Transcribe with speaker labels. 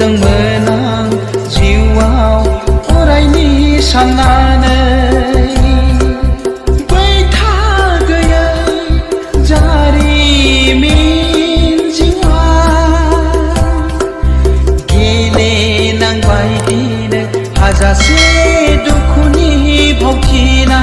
Speaker 1: लुबैदोंमोन आं जिउआव अरायनि साननानै बै थागैयै जारिमिन जिउआव गेलेनांबायदिनो हाजासे दुखुनि भावथिना